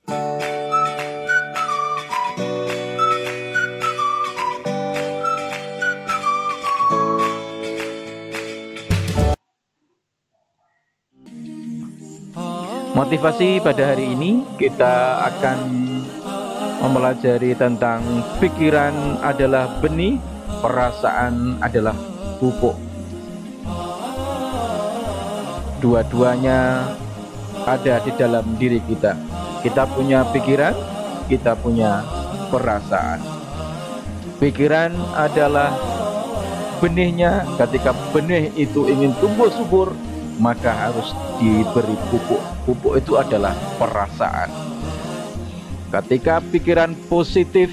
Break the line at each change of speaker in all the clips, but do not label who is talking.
Motivasi pada hari ini kita akan mempelajari tentang pikiran adalah benih, perasaan adalah pupuk. Dua-duanya ada di dalam diri kita. Kita punya pikiran, kita punya perasaan. Pikiran adalah benihnya. Ketika benih itu ingin tumbuh subur, maka harus diberi pupuk. Pupuk itu adalah perasaan. Ketika pikiran positif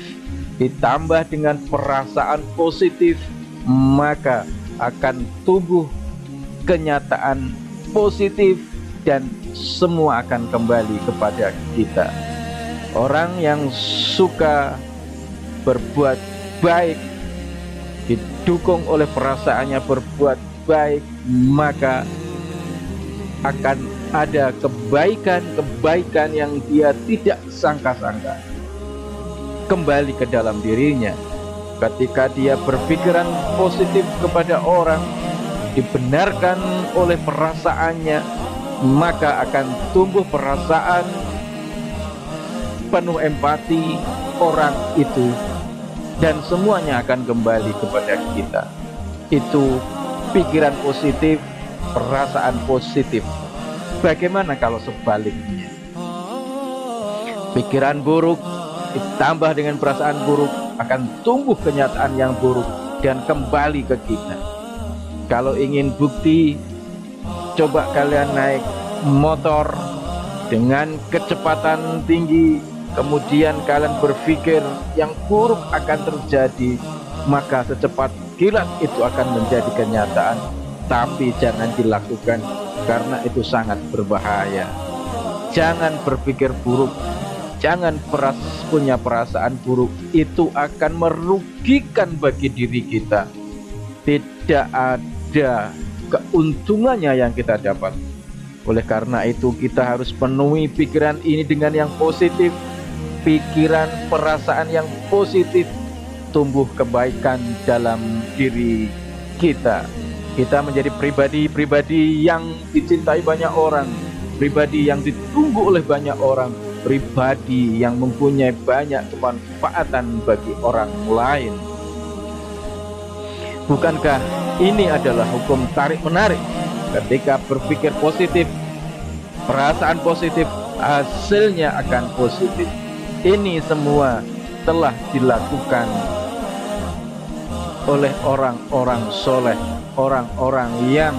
ditambah dengan perasaan positif, maka akan tumbuh kenyataan positif dan semua akan kembali kepada kita. Orang yang suka berbuat baik didukung oleh perasaannya berbuat baik, maka akan ada kebaikan-kebaikan yang dia tidak sangka-sangka kembali ke dalam dirinya. Ketika dia berpikiran positif kepada orang, dibenarkan oleh perasaannya, maka akan tumbuh perasaan penuh empati orang itu, dan semuanya akan kembali kepada kita. Itu pikiran positif, perasaan positif. Bagaimana kalau sebaliknya? Pikiran buruk ditambah dengan perasaan buruk, akan tumbuh kenyataan yang buruk dan kembali ke kita. Kalau ingin bukti, coba kalian naik motor dengan kecepatan tinggi, kemudian kalian berpikir yang buruk akan terjadi, maka secepat kilat itu akan menjadi kenyataan. Tapi jangan dilakukan, karena itu sangat berbahaya. Jangan berpikir buruk, jangan punya perasaan buruk. Itu akan merugikan bagi diri kita. Tidak ada keuntungannya yang kita dapat. Oleh karena itu kita harus penuhi pikiran ini dengan yang positif. Pikiran, perasaan yang positif, tumbuh kebaikan dalam diri kita. Kita menjadi pribadi-pribadi yang dicintai banyak orang, pribadi yang ditunggu oleh banyak orang, pribadi yang mempunyai banyak kemanfaatan bagi orang lain. Bukankah ini adalah hukum tarik-menarik? Ketika berpikir positif, perasaan positif, hasilnya akan positif. Ini semua telah dilakukan oleh orang-orang soleh, orang-orang yang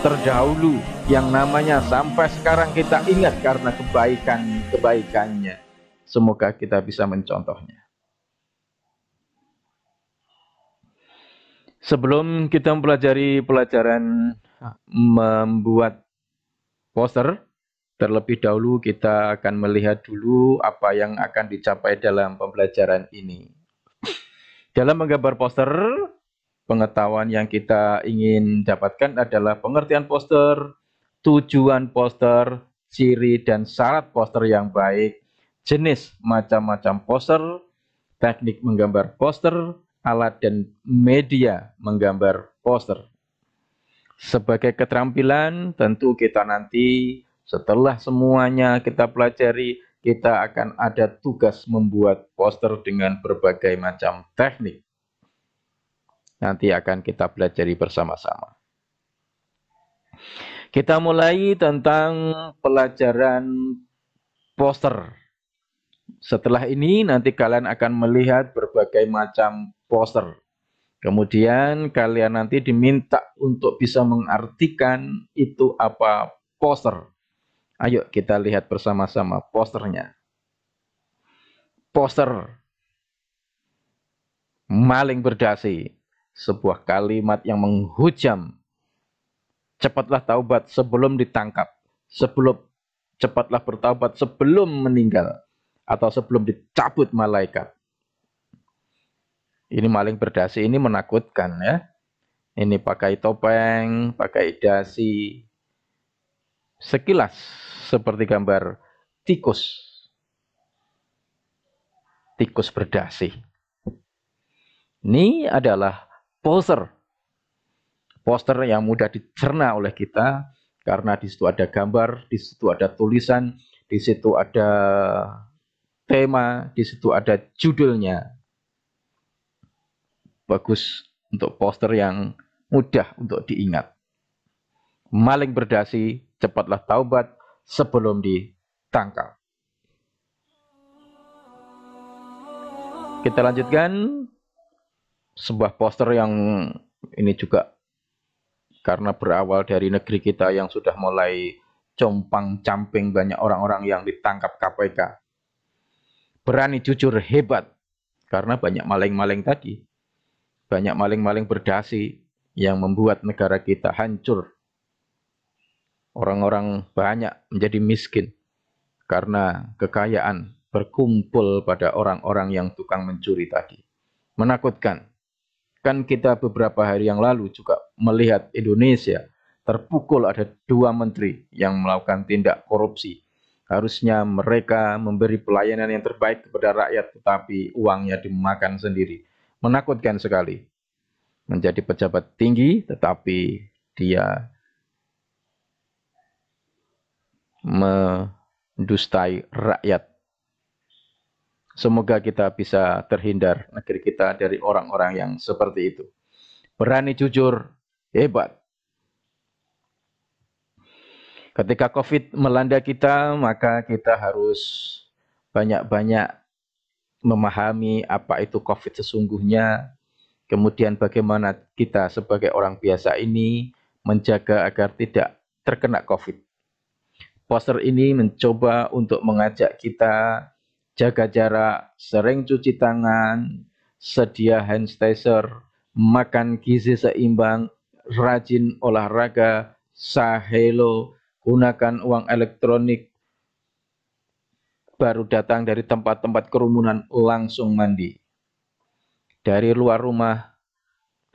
terdahulu, yang namanya sampai sekarang kita ingat karena kebaikannya. Semoga kita bisa mencontohnya. Sebelum kita mempelajari pelajaran membuat poster, terlebih dahulu kita akan melihat dulu apa yang akan dicapai dalam pembelajaran ini. Dalam menggambar poster, pengetahuan yang kita ingin dapatkan adalah pengertian poster, tujuan poster, ciri dan syarat poster yang baik, jenis macam-macam poster, teknik menggambar poster, alat dan media menggambar poster. Sebagai keterampilan, tentu kita nanti setelah semuanya kita pelajari, kita akan ada tugas membuat poster dengan berbagai macam teknik. Nanti akan kita pelajari bersama-sama. Kita mulai tentang pelajaran poster. Setelah ini nanti kalian akan melihat berbagai macam poster. Kemudian kalian nanti diminta untuk bisa mengartikan itu apa poster. Ayo kita lihat bersama-sama posternya. Poster maling berdasi, sebuah kalimat yang menghujam. Cepatlah taubat sebelum ditangkap, cepatlah bertaubat sebelum meninggal, atau sebelum dicabut malaikat. Ini maling berdasi, ini menakutkan ya. Ini pakai topeng, pakai dasi, sekilas seperti gambar tikus. tikus berdasi. Ini adalah poster yang mudah dicerna oleh kita karena di situ ada gambar, di situ ada tulisan, di situ ada tema, di situ ada judulnya. Bagus untuk poster yang mudah untuk diingat. Maling berdasi, cepatlah taubat sebelum ditangkap. Kita lanjutkan sebuah poster yang ini juga karena berawal dari negeri kita yang sudah mulai compang-camping, banyak orang-orang yang ditangkap KPK. Berani jujur hebat, karena banyak maling-maling tadi. Banyak maling-maling berdasi yang membuat negara kita hancur. Orang-orang banyak menjadi miskin karena kekayaan berkumpul pada orang-orang yang tukang mencuri tadi. Menakutkan. Kan kita beberapa hari yang lalu juga melihat Indonesia terpukul ada 2 menteri yang melakukan tindak korupsi. Harusnya mereka memberi pelayanan yang terbaik kepada rakyat, tetapi uangnya dimakan sendiri. Menakutkan sekali. Menjadi pejabat tinggi, tetapi dia mendustai rakyat. Semoga kita bisa terhindar negeri kita dari orang-orang yang seperti itu. Berani jujur, hebat. Ketika COVID melanda kita, maka kita harus banyak-banyak memahami apa itu COVID sesungguhnya. Kemudian bagaimana kita sebagai orang biasa ini menjaga agar tidak terkena COVID. Poster ini mencoba untuk mengajak kita jaga jarak, sering cuci tangan, sedia hand sanitizer, makan gizi seimbang, rajin olahraga, sahelo, gunakan uang elektronik, baru datang dari tempat-tempat kerumunan langsung mandi. Dari luar rumah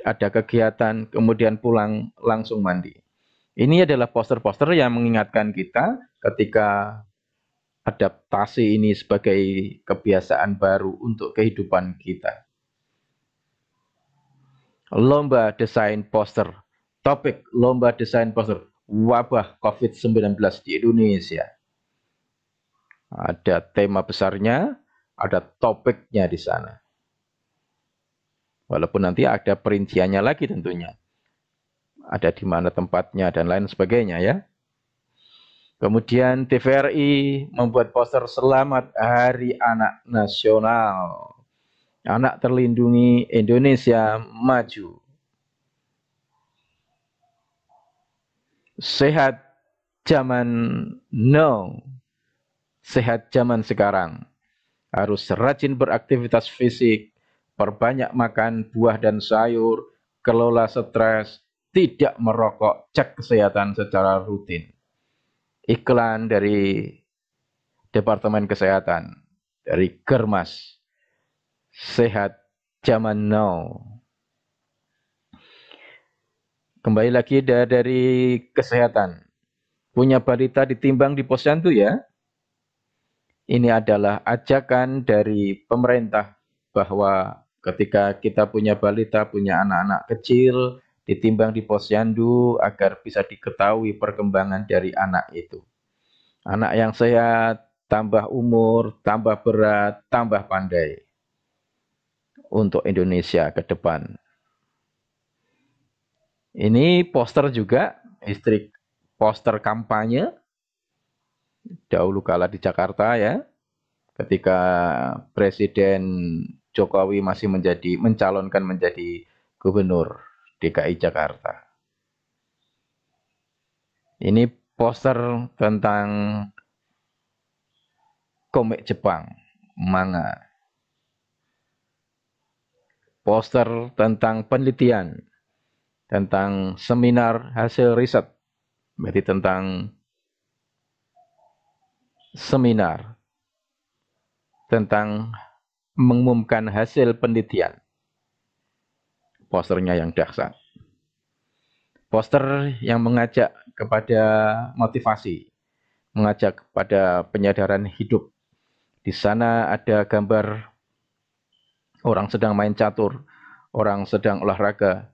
ada kegiatan, kemudian pulang langsung mandi. Ini adalah poster-poster yang mengingatkan kita ketika adaptasi ini sebagai kebiasaan baru untuk kehidupan kita. Lomba desain poster. Topik lomba desain poster. Wabah COVID-19 di Indonesia. Ada tema besarnya, ada topiknya di sana. Walaupun nanti ada perinciannya lagi tentunya. Ada di mana tempatnya dan lain sebagainya ya. Kemudian TVRI membuat poster Selamat Hari Anak Nasional. Anak terlindungi, Indonesia maju. Sehat zaman now. Sehat zaman sekarang. Harus rajin beraktivitas fisik, perbanyak makan buah dan sayur, kelola stres, tidak merokok, cek kesehatan secara rutin. Iklan dari Departemen Kesehatan, dari Germas. Sehat zaman now. Kembali lagi dari kesehatan. Punya balita ditimbang di posyandu ya. Ini adalah ajakan dari pemerintah bahwa ketika kita punya balita, punya anak-anak kecil, ditimbang di posyandu agar bisa diketahui perkembangan dari anak itu. Anak yang sehat, tambah umur, tambah berat, tambah pandai. Untuk Indonesia ke depan. Ini poster juga, istri poster kampanye. Dahulu kala di Jakarta ya, ketika Presiden Jokowi masih mencalonkan menjadi Gubernur DKI Jakarta. Ini poster tentang komik Jepang, manga. Poster tentang penelitian, tentang seminar hasil riset, berarti tentang seminar, tentang mengumumkan hasil penelitian. Posternya yang dahsyat. Poster yang mengajak kepada motivasi, mengajak kepada penyadaran hidup. Di sana ada gambar orang sedang main catur, orang sedang olahraga,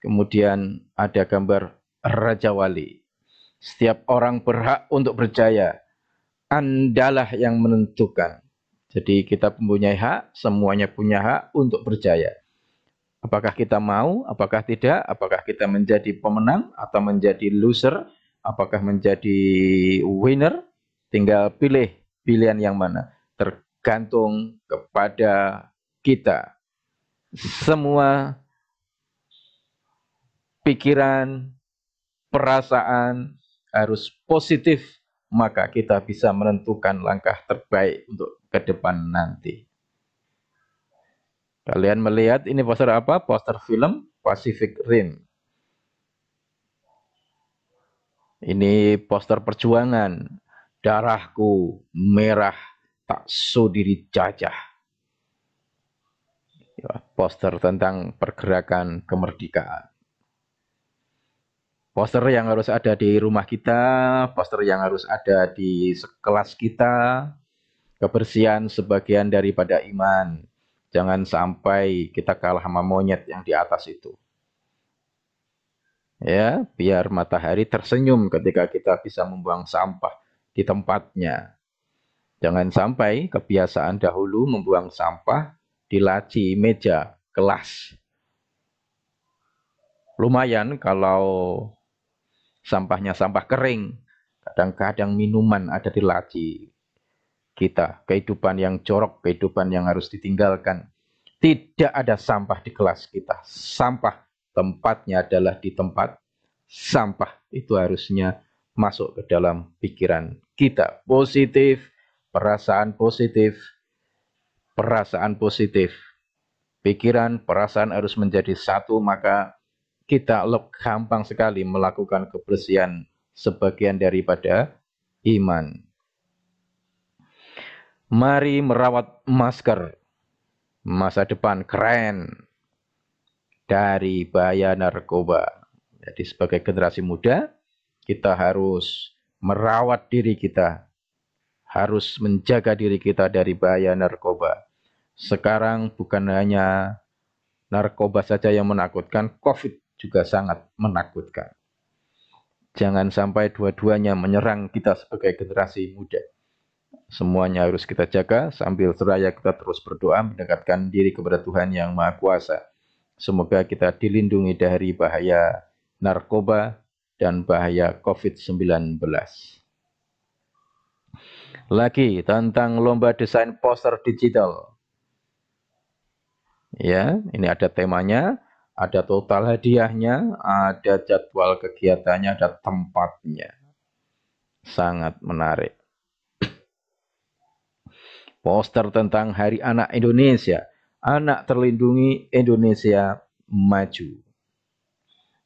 kemudian ada gambar Raja Wali. Setiap orang berhak untuk berjaya. Andalah yang menentukan. Jadi kita mempunyai hak, semuanya punya hak untuk berjaya. Apakah kita mau, apakah tidak, apakah kita menjadi pemenang atau menjadi loser, apakah menjadi winner, tinggal pilih pilihan yang mana. Tergantung kepada kita. Semua pikiran, perasaan harus positif, maka kita bisa menentukan langkah terbaik untuk ke depan nanti. Kalian melihat ini poster apa? Poster film Pacific Rim. Ini poster perjuangan. Darahku merah, tak sudi dijajah. Ya, poster tentang pergerakan kemerdekaan. Poster yang harus ada di rumah kita, poster yang harus ada di kelas kita. Kebersihan sebagian daripada iman. Jangan sampai kita kalah sama monyet yang di atas itu. Ya, biar matahari tersenyum ketika kita bisa membuang sampah di tempatnya. Jangan sampai kebiasaan dahulu membuang sampah di laci meja kelas. Lumayan kalau sampahnya sampah kering, kadang-kadang minuman ada di laci kita. Kehidupan yang jorok, kehidupan yang harus ditinggalkan. Tidak ada sampah di kelas kita. Sampah tempatnya adalah di tempat sampah. Itu harusnya masuk ke dalam pikiran kita. Positif, perasaan positif, perasaan positif. Pikiran, perasaan harus menjadi satu, maka kita gampang sekali melakukan kebersihan sebagian daripada iman. Mari merawat masker. Masa depan keren dari bahaya narkoba. Jadi sebagai generasi muda, kita harus merawat diri kita, harus menjaga diri kita dari bahaya narkoba. Sekarang bukan hanya narkoba saja yang menakutkan, COVID juga sangat menakutkan. Jangan sampai dua-duanya menyerang kita sebagai generasi muda. Semuanya harus kita jaga, sambil seraya kita terus berdoa mendekatkan diri kepada Tuhan yang Maha Kuasa. Semoga kita dilindungi dari bahaya narkoba dan bahaya COVID-19. Lagi tentang lomba desain poster digital. Ya, ini ada temanya, ada total hadiahnya, ada jadwal kegiatannya, ada tempatnya. Sangat menarik. Poster tentang Hari Anak Indonesia. Anak terlindungi, Indonesia maju.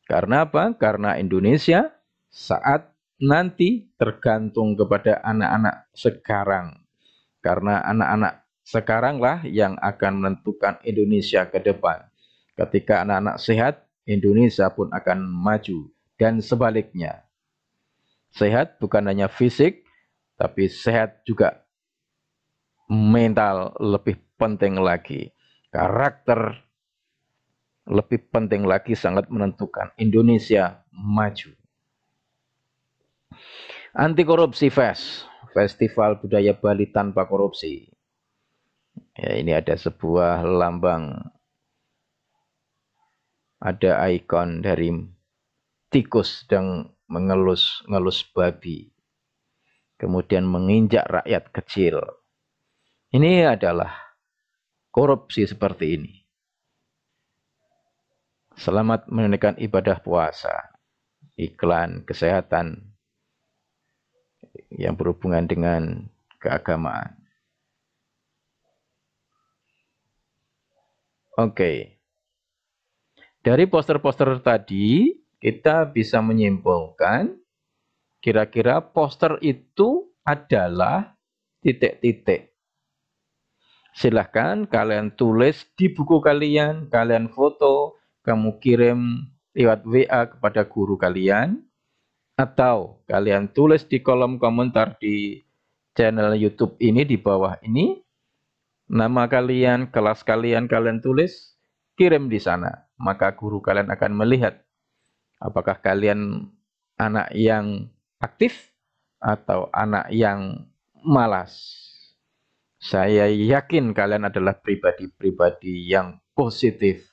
Karena apa? Karena Indonesia saat nanti tergantung kepada anak-anak sekarang. Karena anak-anak sekaranglah yang akan menentukan Indonesia ke depan. Ketika anak-anak sehat, Indonesia pun akan maju. Dan sebaliknya. Sehat bukan hanya fisik, tapi sehat juga mental, lebih penting lagi. Karakter lebih penting lagi, sangat menentukan. Indonesia maju. Anti Korupsi Fest, Festival Budaya Bali Tanpa Korupsi. Ya, ini ada sebuah lambang, ada ikon dari tikus sedang mengelus babi, kemudian menginjak rakyat kecil. Ini adalah korupsi seperti ini. Selamat menunaikan ibadah puasa, iklan kesehatan yang berhubungan dengan keagamaan. Oke. Dari poster-poster tadi, kita bisa menyimpulkan kira-kira poster itu adalah titik-titik. Silahkan kalian tulis di buku kalian, kalian foto, kamu kirim lewat WA kepada guru kalian, atau kalian tulis di kolom komentar di channel YouTube ini di bawah ini. nama kalian, kelas kalian tulis, kirim di sana. Maka guru kalian akan melihat apakah kalian anak yang aktif atau anak yang malas. Saya yakin kalian adalah pribadi-pribadi yang positif,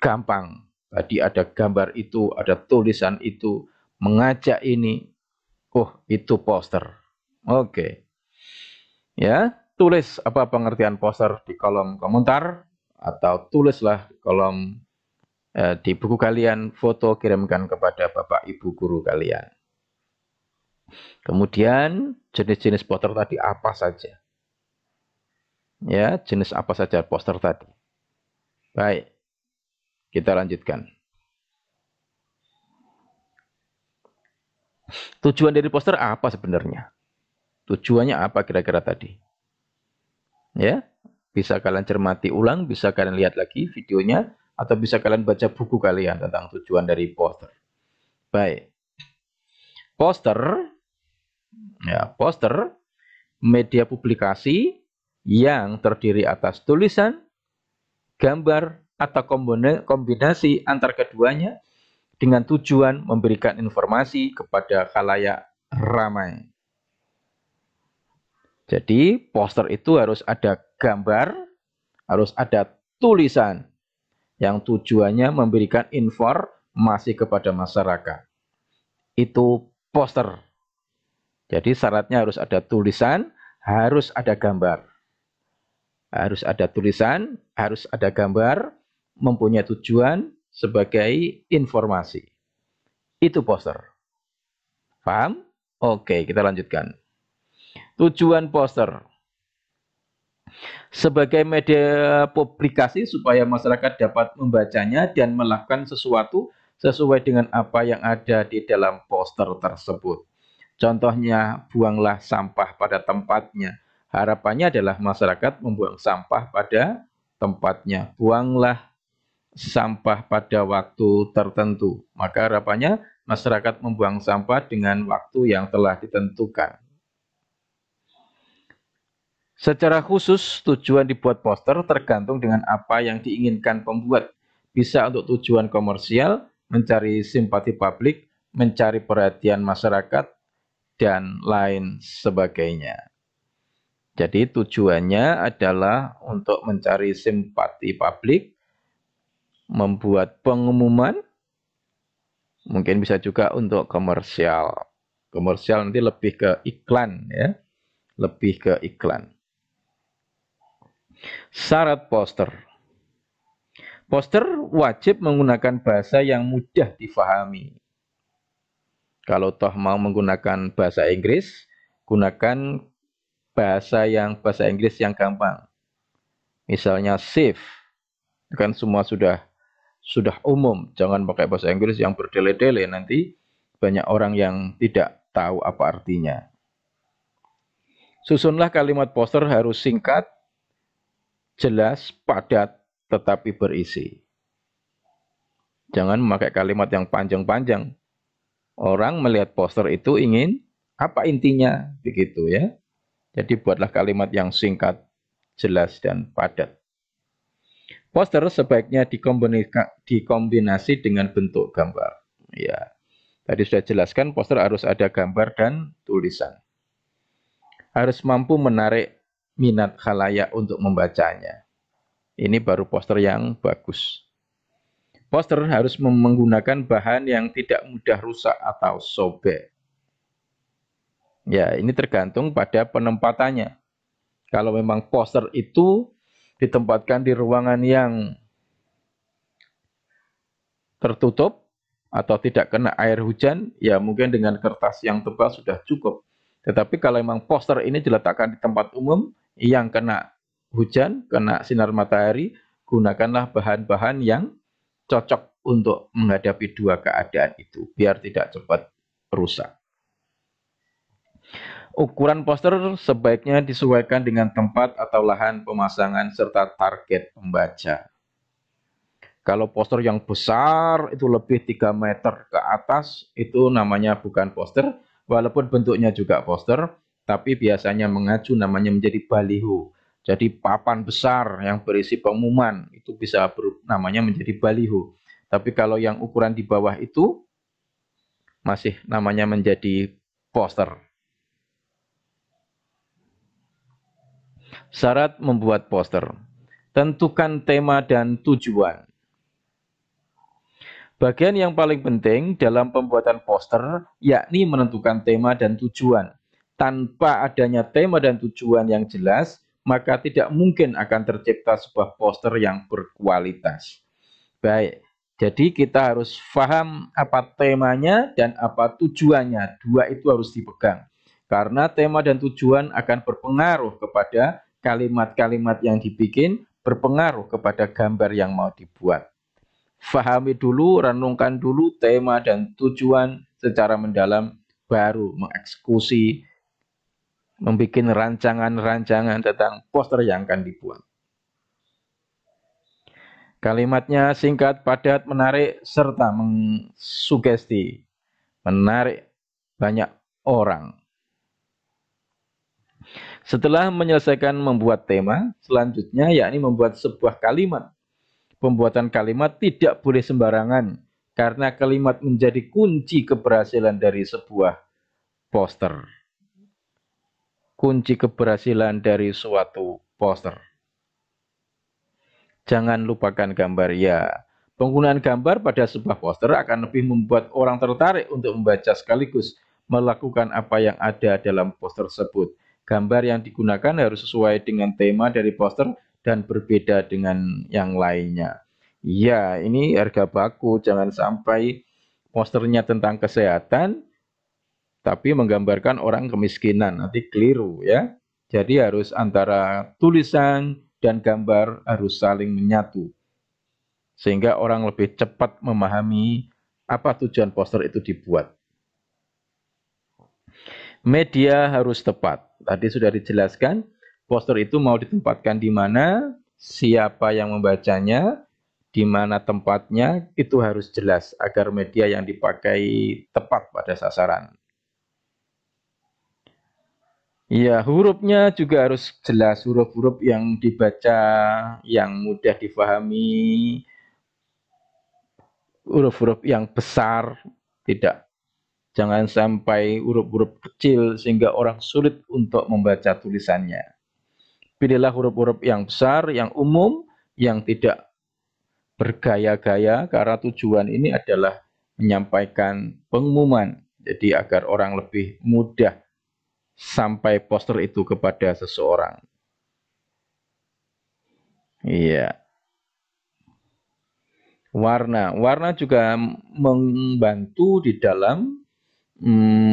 gampang. Tadi ada gambar itu, ada tulisan itu, mengajak ini. Oh, itu poster. Oke. Ya, tulis apa pengertian poster di kolom komentar atau tulislah kolom di buku kalian, foto kirimkan kepada Bapak Ibu guru kalian. Kemudian jenis-jenis poster tadi apa saja? Ya, jenis apa saja poster tadi? Baik, kita lanjutkan. Tujuan dari poster apa sebenarnya? Tujuannya apa kira-kira tadi? Ya, bisa kalian cermati ulang, bisa kalian lihat lagi videonya, atau bisa kalian baca buku kalian tentang tujuan dari poster. Baik. Poster, ya, poster media publikasi yang terdiri atas tulisan, gambar, atau kombinasi antar keduanya dengan tujuan memberikan informasi kepada khalayak ramai. Jadi poster itu harus ada gambar, harus ada tulisan yang tujuannya memberikan informasi kepada masyarakat. Itu poster. Jadi syaratnya harus ada tulisan, harus ada gambar. Harus ada tulisan, harus ada gambar, mempunyai tujuan sebagai informasi. Itu poster. Paham? Oke, kita lanjutkan. Tujuan poster sebagai media publikasi supaya masyarakat dapat membacanya dan melakukan sesuatu sesuai dengan apa yang ada di dalam poster tersebut. Contohnya, buanglah sampah pada tempatnya. Harapannya adalah masyarakat membuang sampah pada tempatnya. Buanglah sampah pada waktu tertentu. Maka harapannya masyarakat membuang sampah dengan waktu yang telah ditentukan. Secara khusus, tujuan dibuat poster tergantung dengan apa yang diinginkan pembuat. Bisa untuk tujuan komersial, mencari simpati publik, mencari perhatian masyarakat, dan lain sebagainya. Jadi tujuannya adalah untuk mencari simpati publik, membuat pengumuman, mungkin bisa juga untuk komersial. Komersial nanti lebih ke iklan, ya, lebih ke iklan. Syarat poster. Poster wajib menggunakan bahasa yang mudah difahami. Kalau toh mau menggunakan bahasa Inggris, gunakan bahasa Inggris yang gampang. Misalnya safe, kan semua sudah umum. Jangan pakai bahasa Inggris yang berdele-dele, nanti banyak orang yang tidak tahu apa artinya. Susunlah kalimat poster harus singkat, jelas, padat, tetapi berisi. Jangan memakai kalimat yang panjang-panjang. Orang melihat poster itu ingin apa intinya, begitu ya. Jadi buatlah kalimat yang singkat, jelas, dan padat. Poster sebaiknya dikombinasi dengan bentuk gambar. Ya, tadi sudah jelaskan poster harus ada gambar dan tulisan. Harus mampu menarik minat khalayak untuk membacanya. Ini baru poster yang bagus. Poster harus menggunakan bahan yang tidak mudah rusak atau sobek. Ya, ini tergantung pada penempatannya. Kalau memang poster itu ditempatkan di ruangan yang tertutup atau tidak kena air hujan, ya mungkin dengan kertas yang tebal sudah cukup. Tetapi kalau memang poster ini diletakkan di tempat umum yang kena hujan, kena sinar matahari, gunakanlah bahan-bahan yang cocok untuk menghadapi dua keadaan itu, biar tidak cepat rusak. Ukuran poster sebaiknya disesuaikan dengan tempat atau lahan pemasangan serta target pembaca. Kalau poster yang besar itu lebih 3 meter ke atas, itu namanya bukan poster, walaupun bentuknya juga poster, tapi biasanya mengacu namanya menjadi baliho. Jadi papan besar yang berisi pengumuman itu bisa namanya menjadi baliho. Tapi kalau yang ukuran di bawah itu masih namanya menjadi poster. Syarat membuat poster. Tentukan tema dan tujuan. Bagian yang paling penting dalam pembuatan poster yakni menentukan tema dan tujuan. Tanpa adanya tema dan tujuan yang jelas, maka tidak mungkin akan tercipta sebuah poster yang berkualitas. Baik, jadi kita harus paham apa temanya dan apa tujuannya. Dua itu harus dipegang. Karena tema dan tujuan akan berpengaruh kepada kalimat-kalimat yang dibikin, berpengaruh kepada gambar yang mau dibuat. Fahami dulu, renungkan dulu tema dan tujuan secara mendalam, baru mengeksekusi, membuat rancangan-rancangan tentang poster yang akan dibuat. Kalimatnya singkat, padat, menarik, serta mensugesti, menarik banyak orang. Setelah menyelesaikan membuat tema, selanjutnya yakni membuat sebuah kalimat. Pembuatan kalimat tidak boleh sembarangan, karena kalimat menjadi kunci keberhasilan dari sebuah poster. Kunci keberhasilan dari suatu poster. Jangan lupakan gambar ya. Penggunaan gambar pada sebuah poster akan lebih membuat orang tertarik untuk membaca sekaligus melakukan apa yang ada dalam poster tersebut. Gambar yang digunakan harus sesuai dengan tema dari poster dan berbeda dengan yang lainnya. Ya, ini harga baku. Jangan sampai posternya tentang kesehatan, tapi menggambarkan orang kemiskinan. Nanti keliru ya. Jadi harus antara tulisan dan gambar harus saling menyatu. Sehingga orang lebih cepat memahami apa tujuan poster itu dibuat. Media harus tepat. Tadi sudah dijelaskan, poster itu mau ditempatkan di mana, siapa yang membacanya, di mana tempatnya, itu harus jelas agar media yang dipakai tepat pada sasaran. Ya, hurufnya juga harus jelas, huruf-huruf yang dibaca, yang mudah difahami, huruf-huruf yang besar, tidak. Jangan sampai huruf-huruf kecil sehingga orang sulit untuk membaca tulisannya. Pilihlah huruf-huruf yang besar, yang umum, yang tidak bergaya-gaya, karena tujuan ini adalah menyampaikan pengumuman. Jadi agar orang lebih mudah sampai poster itu kepada seseorang. Iya. Warna juga membantu di dalam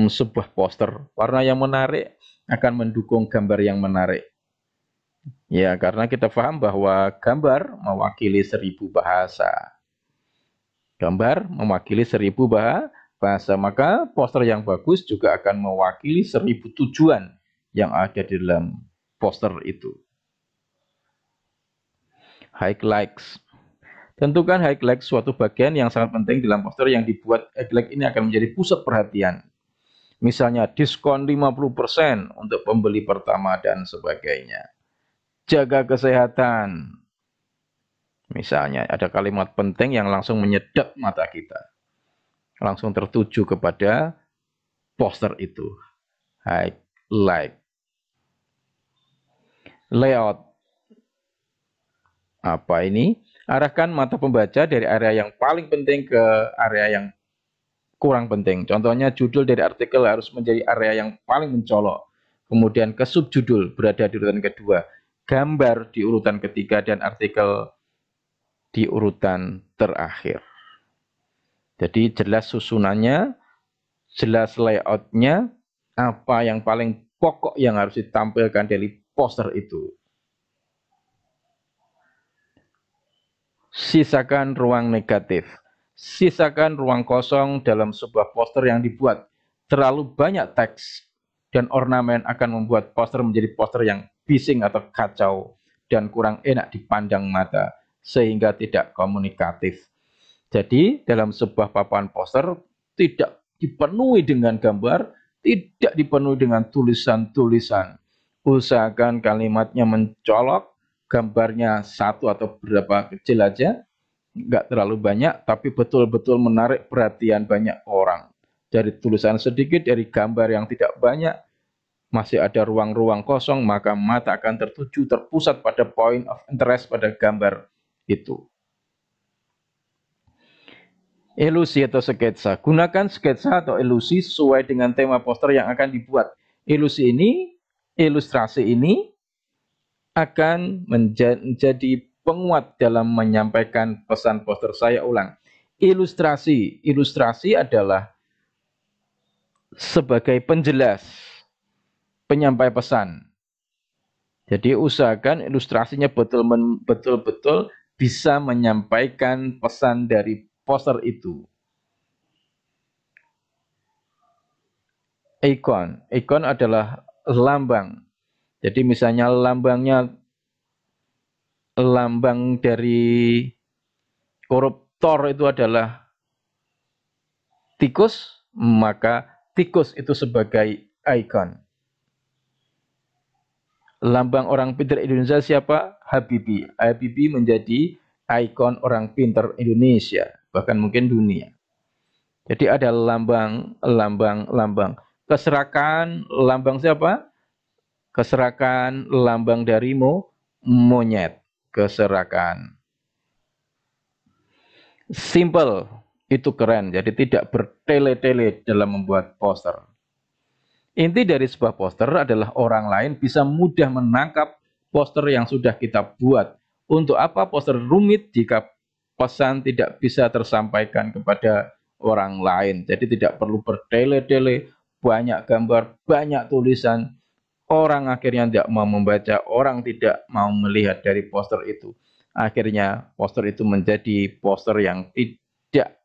sebuah poster. Warna yang menarik akan mendukung gambar yang menarik. Ya, karena kita paham bahwa gambar mewakili 1000 bahasa. Gambar mewakili 1000 bahasa, maka poster yang bagus juga akan mewakili 1000 tujuan yang ada di dalam poster itu. Highlights. Tentukan highlight suatu bagian yang sangat penting dalam poster yang dibuat. Highlight ini akan menjadi pusat perhatian. Misalnya diskon 50% untuk pembeli pertama dan sebagainya. Jaga kesehatan. Misalnya ada kalimat penting yang langsung menyedap mata kita. Langsung tertuju kepada poster itu. Highlight. Layout. Apa ini? Arahkan mata pembaca dari area yang paling penting ke area yang kurang penting. Contohnya judul dari artikel harus menjadi area yang paling mencolok. Kemudian ke subjudul berada di urutan kedua. Gambar di urutan ketiga dan artikel di urutan terakhir. Jadi jelas susunannya, jelas layoutnya, apa yang paling pokok yang harus ditampilkan dari poster itu. Sisakan ruang negatif. Sisakan ruang kosong dalam sebuah poster yang dibuat. Terlalu banyak teks dan ornamen akan membuat poster menjadi poster yang bising atau kacau dan kurang enak dipandang mata, sehingga tidak komunikatif. Jadi dalam sebuah papan poster tidak dipenuhi dengan gambar, tidak dipenuhi dengan tulisan-tulisan. Usahakan kalimatnya mencolok, gambarnya satu atau berapa kecil aja, nggak terlalu banyak, tapi betul-betul menarik perhatian banyak orang. Dari tulisan sedikit, dari gambar yang tidak banyak, masih ada ruang-ruang kosong, maka mata akan tertuju, terpusat pada point of interest pada gambar itu. Ilusi atau sketsa. Gunakan sketsa atau ilusi sesuai dengan tema poster yang akan dibuat. Ilustrasi ini akan menjadi penguat dalam menyampaikan pesan poster. Saya ulang. Ilustrasi adalah sebagai penjelas, penyampai pesan. Jadi usahakan ilustrasinya betul-betul bisa menyampaikan pesan dari poster itu. Ikon adalah lambang. Jadi misalnya lambang dari koruptor itu adalah tikus, maka tikus itu sebagai ikon. Lambang orang pintar Indonesia siapa? Habibie. Habibie menjadi ikon orang pintar Indonesia, bahkan mungkin dunia. Jadi ada lambang. Keserakan, lambang siapa? Keserakan, lambang dari monyet. Keserakan. Simple, itu keren. Jadi tidak bertele-tele dalam membuat poster. Inti dari sebuah poster adalah orang lain bisa mudah menangkap poster yang sudah kita buat. Untuk apa poster rumit jika pesan tidak bisa tersampaikan kepada orang lain? Jadi tidak perlu bertele-tele, banyak gambar, banyak tulisan. Orang akhirnya tidak mau membaca, orang tidak mau melihat dari poster itu. Akhirnya poster itu menjadi poster yang tidak